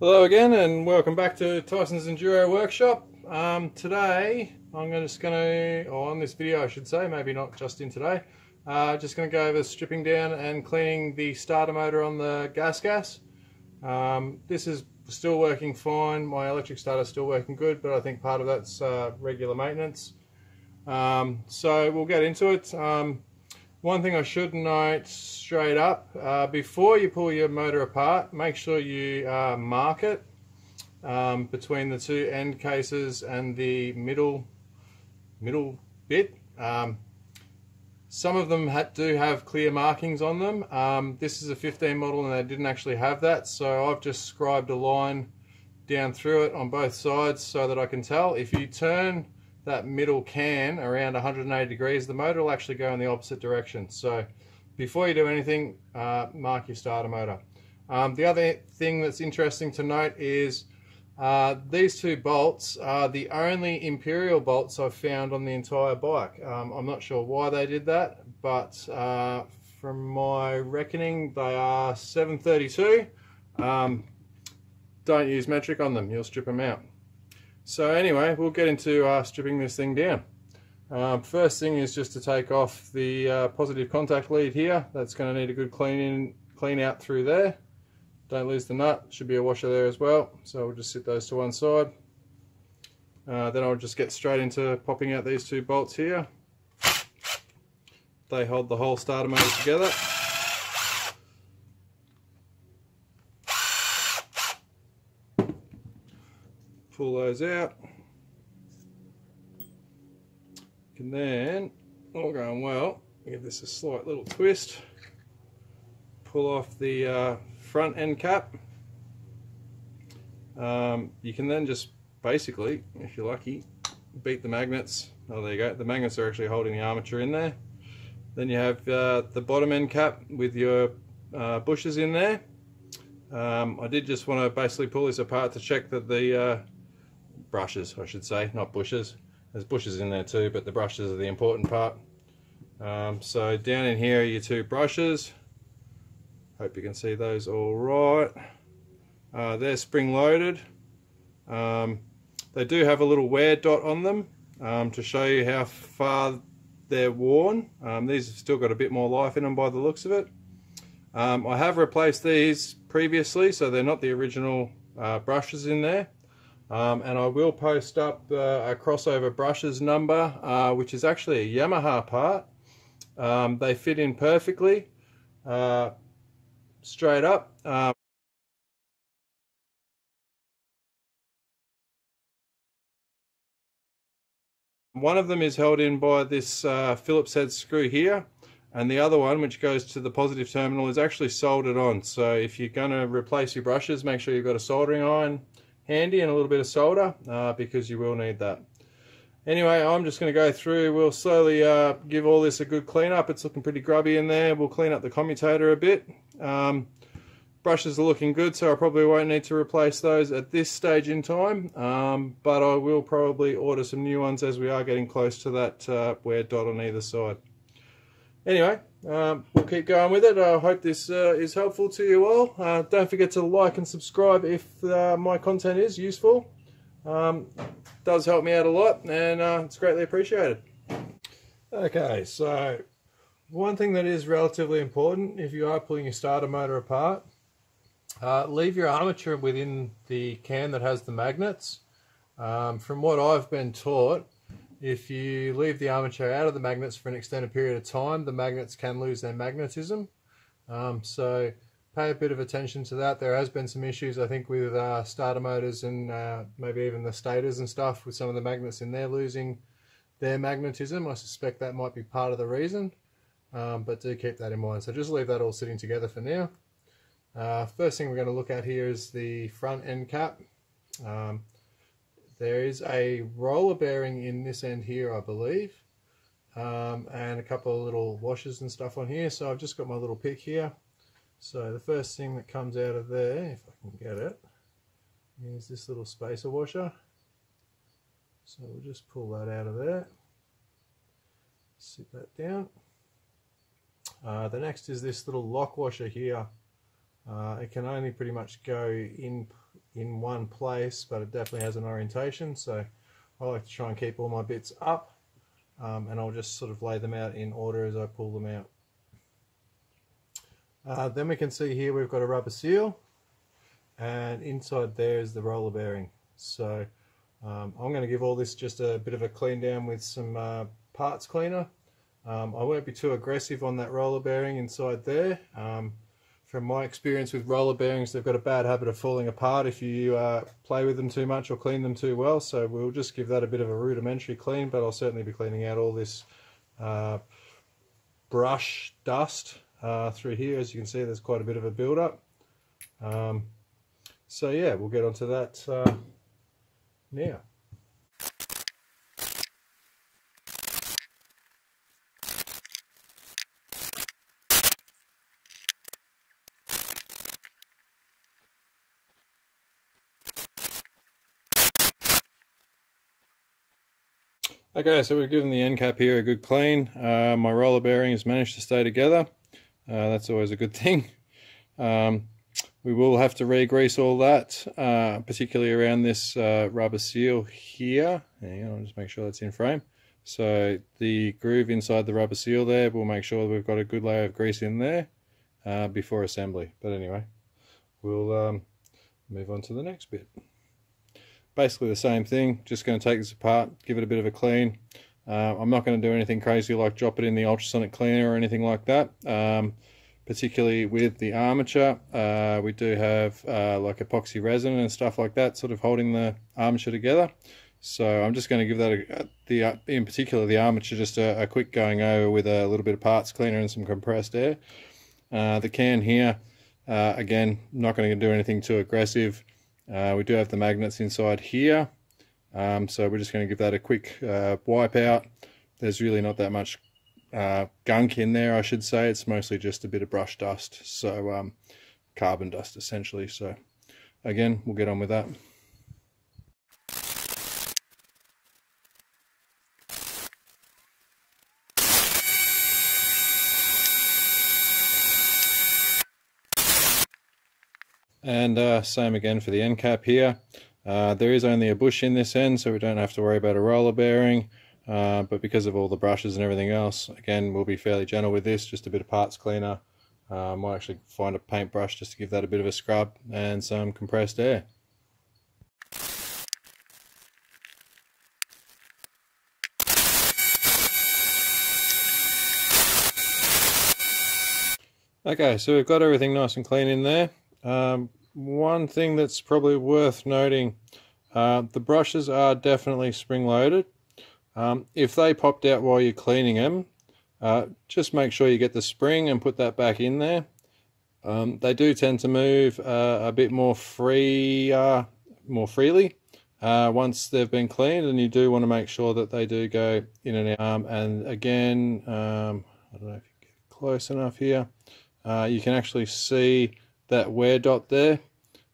Hello again and welcome back to Tyson's Enduro Workshop. Today I'm just going to, or on this video I should say, maybe not just in today, just going to go over stripping down and cleaning the starter motor on the GasGas. This is still working fine, my electric starter is still working good, but I think part of that's regular maintenance. So we'll get into it. One thing I should note straight up, before you pull your motor apart, make sure you mark it between the two end cases and the middle bit. Some of them do have clear markings on them. This is a 15 model and they didn't actually have that, so I've just scribed a line down through it on both sides so that I can tell. If you turn that middle can around 180 degrees, the motor will actually go in the opposite direction. So before you do anything, mark your starter motor. The other thing that's interesting to note is these two bolts are the only imperial bolts I've found on the entire bike. I'm not sure why they did that, but from my reckoning they are 732. Don't use metric on them, you'll strip them out. So anyway, we'll get into stripping this thing down. First thing is just to take off the positive contact lead here. That's going to need a good clean out through there. Don't lose the nut, should be a washer there as well. So we'll just sit those to one side. Then I'll just get straight into popping out these two bolts here. They hold the whole starter motor together. Pull those out. And then, all going well, give this a slight little twist. Pull off the front end cap. You can then just basically, if you're lucky, beat the magnets. Oh, there you go. The magnets are actually holding the armature in there. Then you have the bottom end cap with your bushes in there. I did just want to basically pull this apart to check that the brushes, I should say, not bushes. There's bushes in there too, but the brushes are the important part. So down in here are your two brushes. Hope you can see those all right. They're spring loaded. They do have a little wear dot on them to show you how far they're worn. These have still got a bit more life in them by the looks of it. I have replaced these previously, so they're not the original brushes in there. And I will post up a crossover brushes number, which is actually a Yamaha part. They fit in perfectly, straight up. One of them is held in by this Phillips head screw here, and the other one, which goes to the positive terminal, is actually soldered on. So if you're going to replace your brushes, make sure you've got a soldering iron handy and a little bit of solder, because you will need that. Anyway, I'm just going to go through, we'll slowly give all this a good clean up. It's looking pretty grubby in there. We'll clean up the commutator a bit. Brushes are looking good, so I probably won't need to replace those at this stage in time, but I will probably order some new ones as we are getting close to that wear dot on either side. Anyway, we'll keep going with it. I hope this is helpful to you all. Don't forget to like and subscribe if my content is useful. Does help me out a lot, and it's greatly appreciated. Okay, so one thing that is relatively important if you are pulling your starter motor apart, leave your armature within the can that has the magnets. From what I've been taught, if you leave the armature out of the magnets for an extended period of time, the magnets can lose their magnetism. So pay a bit of attention to that. There has been some issues, I think, with starter motors and maybe even the stators and stuff, with some of the magnets in there losing their magnetism. I suspect that might be part of the reason, but do keep that in mind. So just leave that all sitting together for now. First thing we're going to look at here is the front end cap. There is a roller bearing in this end here, I believe, and a couple of little washers and stuff on here. So I've just got my little pick here. So the first thing that comes out of there, if I can get it, is this little spacer washer. So we'll just pull that out of there, sit that down. The next is this little lock washer here. It can only pretty much go in in one place, but it definitely has an orientation. So I like to try and keep all my bits up, and I'll just sort of lay them out in order as I pull them out. Then we can see here we've got a rubber seal, and inside there is the roller bearing. So I'm going to give all this just a bit of a clean down with some parts cleaner. I won't be too aggressive on that roller bearing inside there. From my experience with roller bearings, they've got a bad habit of falling apart if you play with them too much or clean them too well. So we'll just give that a bit of a rudimentary clean, but I'll certainly be cleaning out all this brush dust through here. As you can see, there's quite a bit of a build-up. So yeah, we'll get onto that now. Okay, so we've given the end cap here a good clean. My roller bearing has managed to stay together. That's always a good thing. We will have to re-grease all that, particularly around this rubber seal here. Hang on, I'll just make sure that's in frame. So the groove inside the rubber seal there, we'll make sure that we've got a good layer of grease in there before assembly. But anyway, we'll move on to the next bit. Basically the same thing, just going to take this apart, give it a bit of a clean. I'm not going to do anything crazy like drop it in the ultrasonic cleaner or anything like that. Particularly with the armature, we do have like epoxy resin and stuff like that sort of holding the armature together. So I'm just going to give that in particular the armature just a quick going over with a little bit of parts cleaner and some compressed air. The can here, again, not going to do anything too aggressive. We do have the magnets inside here, so we're just going to give that a quick wipe out. There's really not that much gunk in there, I should say. It's mostly just a bit of brush dust, so carbon dust essentially. So again, we'll get on with that. And same again for the end cap here. There is only a bush in this end, so we don't have to worry about a roller bearing. But because of all the brushes and everything else, again, we'll be fairly gentle with this, just a bit of parts cleaner. Might actually find a paintbrush just to give that a bit of a scrub and some compressed air. Okay, so we've got everything nice and clean in there. One thing that's probably worth noting, the brushes are definitely spring-loaded. If they popped out while you're cleaning them, just make sure you get the spring and put that back in there. They do tend to move a bit more freely once they've been cleaned, and you do want to make sure that they do go in and out. And again, I don't know if you get close enough here, you can actually see that wear dot there.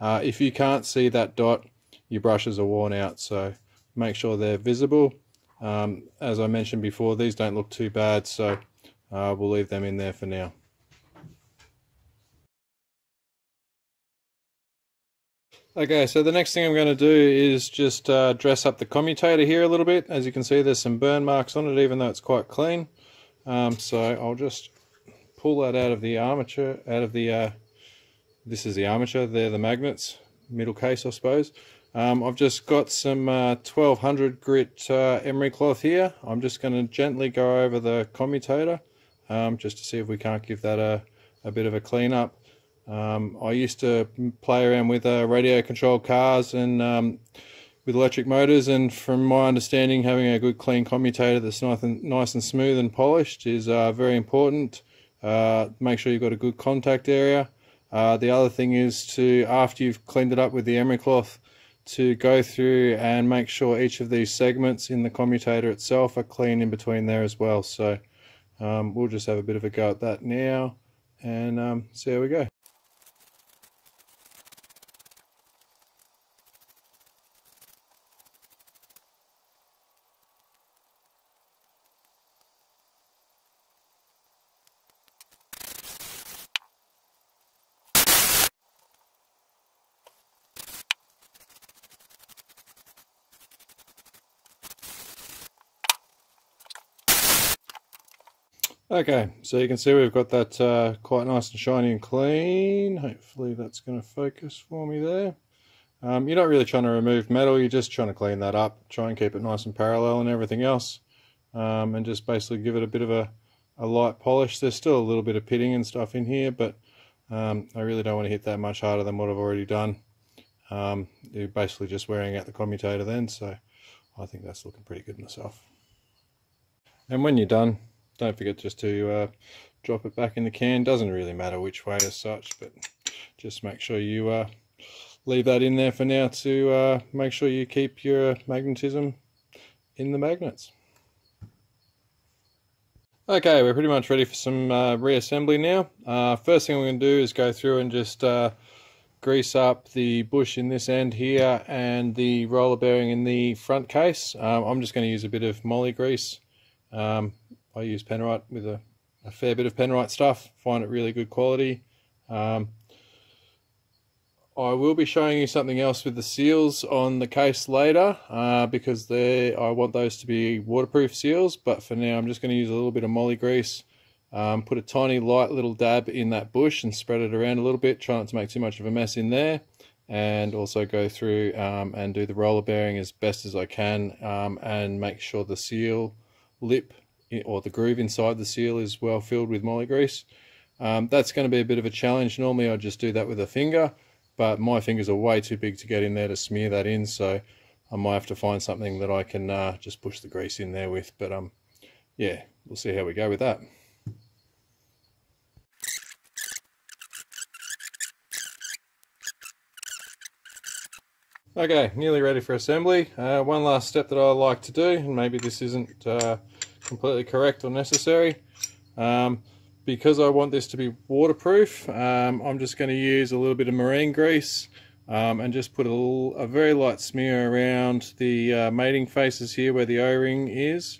If you can't see that dot, your brushes are worn out, so make sure they're visible. As I mentioned before, these don't look too bad, so we'll leave them in there for now. Okay, so the next thing I'm going to do is just dress up the commutator here a little bit. As you can see, there's some burn marks on it, even though it's quite clean. So I'll just pull that out of the armature, this is the armature, they're the magnets, middle case I suppose. I've just got some 1200 grit emery cloth here. I'm just going to gently go over the commutator just to see if we can't give that a bit of a clean up. I used to play around with radio controlled cars and with electric motors, and from my understanding, having a good clean commutator that's nice and smooth and polished is very important. Make sure you've got a good contact area. The other thing is to, after you've cleaned it up with the emery cloth, to go through and make sure each of these segments in the commutator itself are clean in between there as well. So we'll just have a bit of a go at that now and see how we go. Okay, so you can see we've got that quite nice and shiny and clean. Hopefully that's going to focus for me there. You're not really trying to remove metal, you're just trying to clean that up, try and keep it nice and parallel and everything else, and just basically give it a bit of a light polish. There's still a little bit of pitting and stuff in here, but I really don't want to hit that much harder than what I've already done. You're basically just wearing out the commutator then, so I think that's looking pretty good myself. And when you're done, don't forget just to drop it back in the can. Doesn't really matter which way as such, but just make sure you leave that in there for now to make sure you keep your magnetism in the magnets. Okay, we're pretty much ready for some reassembly now. First thing we're going to do is go through and just grease up the bush in this end here and the roller bearing in the front case. I'm just going to use a bit of moly grease. I use Penrite with a fair bit of Penrite stuff, find it really good quality. I will be showing you something else with the seals on the case later because I want those to be waterproof seals, but for now I'm just going to use a little bit of moly grease, put a tiny light little dab in that bush and spread it around a little bit, try not to make too much of a mess in there, and also go through and do the roller bearing as best as I can and make sure the seal lip or the groove inside the seal is well filled with moly grease. That's going to be a bit of a challenge. Normally I just do that with a finger, but my fingers are way too big to get in there to smear that in, so I might have to find something that I can just push the grease in there with, but yeah, we'll see how we go with that. Okay, nearly ready for assembly. One last step that I like to do, and maybe this isn't completely correct or necessary. Because I want this to be waterproof, I'm just going to use a little bit of marine grease and just put a very light smear around the mating faces here where the O-ring is,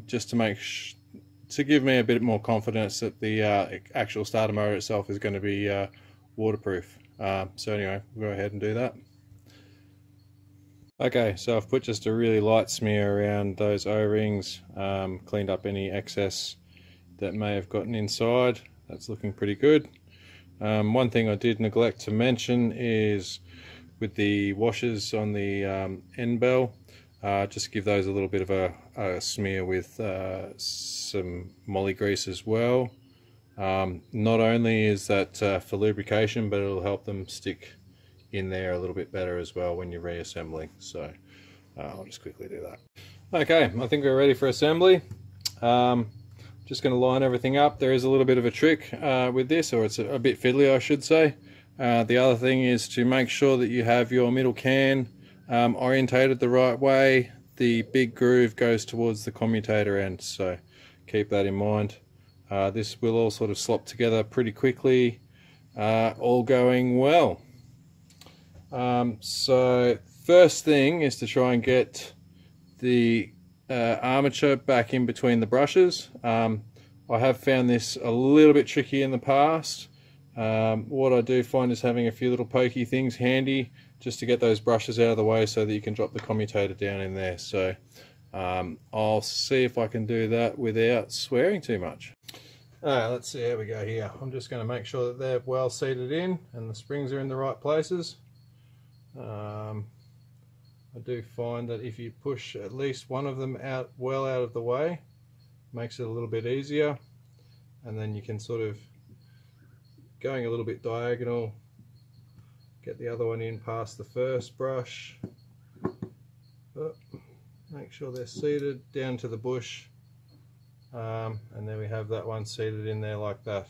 just to give me a bit more confidence that the actual starter motor itself is going to be waterproof. So anyway, we'll go ahead and do that. Okay, so I've put just a really light smear around those O-rings, cleaned up any excess that may have gotten inside. That's looking pretty good. One thing I did neglect to mention is with the washers on the end bell, just give those a little bit of a smear with some moly grease as well. Not only is that for lubrication, but it'll help them stick in there a little bit better as well when you're reassembling. So I'll just quickly do that. Okay, I think we're ready for assembly. Just going to line everything up. There is a little bit of a trick with this, or it's a bit fiddly I should say. The other thing is to make sure that you have your middle can orientated the right way. The big groove goes towards the commutator end, so keep that in mind. This will all sort of slop together pretty quickly, all going well. So first thing is to try and get the armature back in between the brushes. I have found this a little bit tricky in the past. What I do find is having a few little pokey things handy just to get those brushes out of the way so that you can drop the commutator down in there. So I'll see if I can do that without swearing too much. Alright, let's see how we go here. I'm just going to make sure that they're well seated in and the springs are in the right places. I do find that if you push at least one of them out of the way, makes it a little bit easier, and then you can sort of, going a little bit diagonal, get the other one in past the first brush. Make sure they're seated down to the bush, and then we have that one seated in there like that.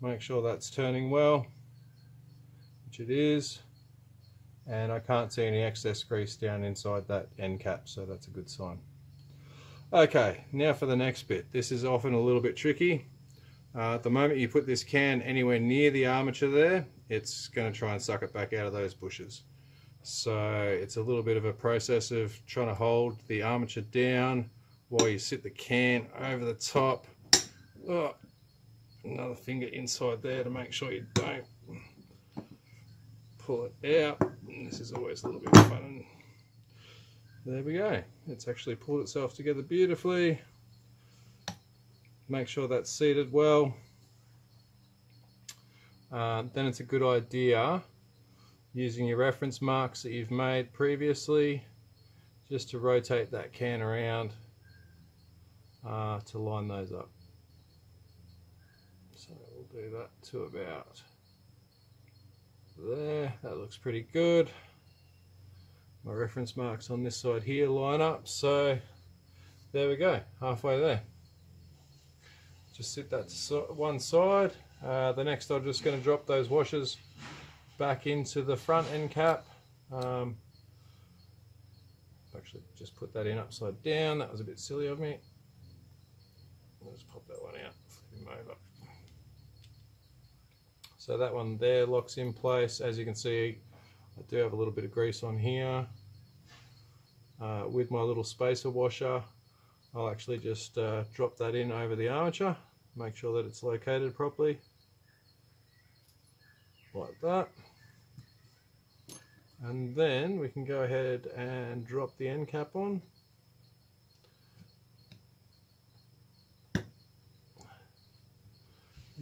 Make sure that's turning well, which it is, and I can't see any excess grease down inside that end cap, so that's a good sign. Okay, now for the next bit. This is often a little bit tricky. At the moment you put this can anywhere near the armature there, it's going to try and suck it back out of those bushes. So it's a little bit of a process of trying to hold the armature down while you sit the can over the top. Oh, another finger inside there to make sure you don't pull it out. And this is always a little bit fun. There we go. It's actually pulled itself together beautifully. make sure that's seated well. Then it's a good idea, using your reference marks that you've made previously, just to rotate that can around to line those up. So we'll do that to about there. That looks pretty good. My reference marks on this side here line up, so there we go, halfway there. Just sit that to one side. The next I'm just going to drop those washers back into the front end cap. Actually just put that in upside down, that was a bit silly of me. I'll just pop that one out, flip him over. So that one there locks in place. As you can see, I do have a little bit of grease on here. With my little spacer washer, I'll actually just drop that in over the armature, make sure that it's located properly, like that. And then we can go ahead and drop the end cap on.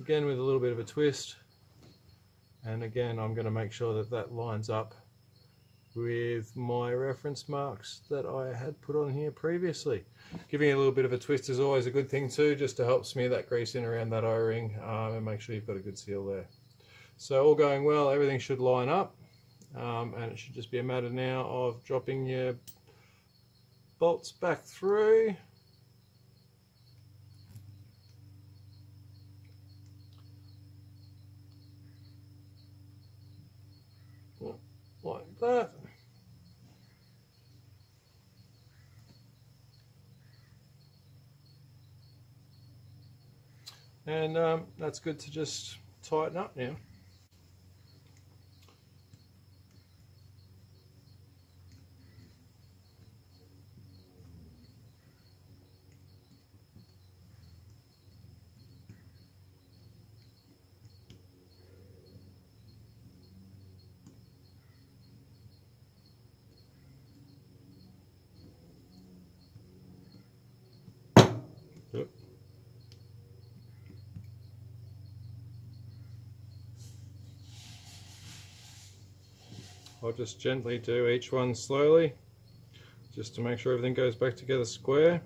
Again with a little bit of a twist, and again I'm going to make sure that that lines up with my reference marks that I had put on here previously. Giving it a little bit of a twist is always a good thing too, just to help smear that grease in around that O-ring and make sure you've got a good seal there. So all going well, everything should line up, and it should just be a matter now of dropping your bolts back through. Like that. And that's good to just tighten up now. Yep. I'll just gently do each one slowly, just to make sure everything goes back together square.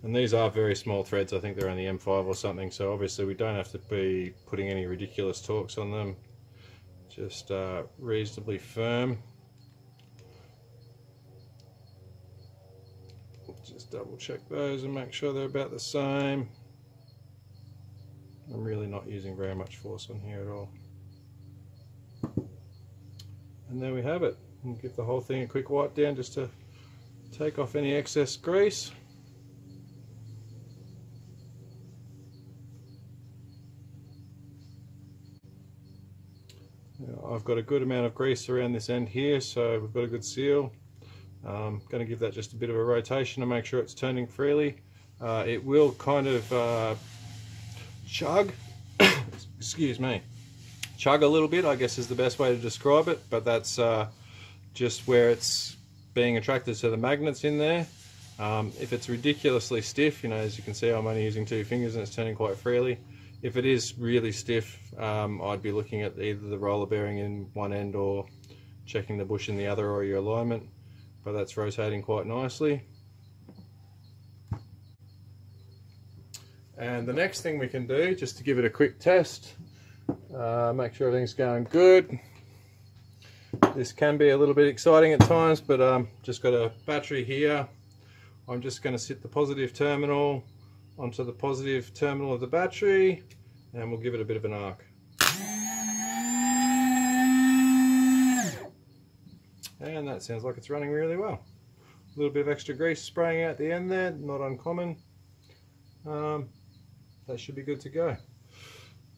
And these are very small threads, I think they're only M5 or something, so obviously we don't have to be putting any ridiculous torques on them, just reasonably firm. Just double check those and make sure they're about the same. I'm really not using very much force on here at all. And there we have it. And give the whole thing a quick wipe down just to take off any excess grease. Now, I've got a good amount of grease around this end here, so we've got a good seal. I'm going to give that just a bit of a rotation to make sure it's turning freely. It will kind of chug, excuse me, chug a little bit, I guess is the best way to describe it, but that's just where it's being attracted to the magnets in there. If it's ridiculously stiff, you know, as you can see I'm only using 2 fingers and it's turning quite freely. If it is really stiff, I'd be looking at either the roller bearing in one end or checking the bush in the other, or your alignment, but that's rotating quite nicely. And the next thing we can do, just to give it a quick test, make sure everything's going good. This can be a little bit exciting at times, but just got a battery here. I'm just going to sit the positive terminal onto the positive terminal of the battery, and we'll give it a bit of an arc. And that sounds like it's running really well. A little bit of extra grease spraying out the end there, not uncommon. That should be good to go.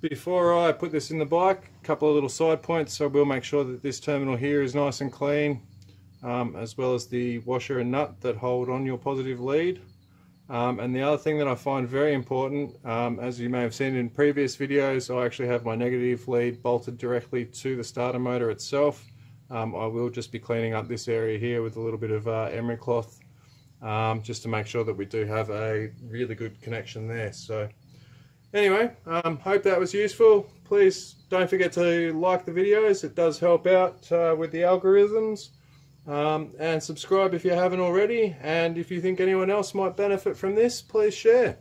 Before I put this in the bike, a couple of little side points. So we'll make sure that this terminal here is nice and clean, as well as the washer and nut that hold on your positive lead. And the other thing that I find very important, as you may have seen in previous videos, I actually have my negative lead bolted directly to the starter motor itself. I will just be cleaning up this area here with a little bit of emery cloth just to make sure that we do have a really good connection there. So anyway, hope that was useful. Please don't forget to like the videos. It does help out with the algorithms. And subscribe if you haven't already. And if you think anyone else might benefit from this, please share.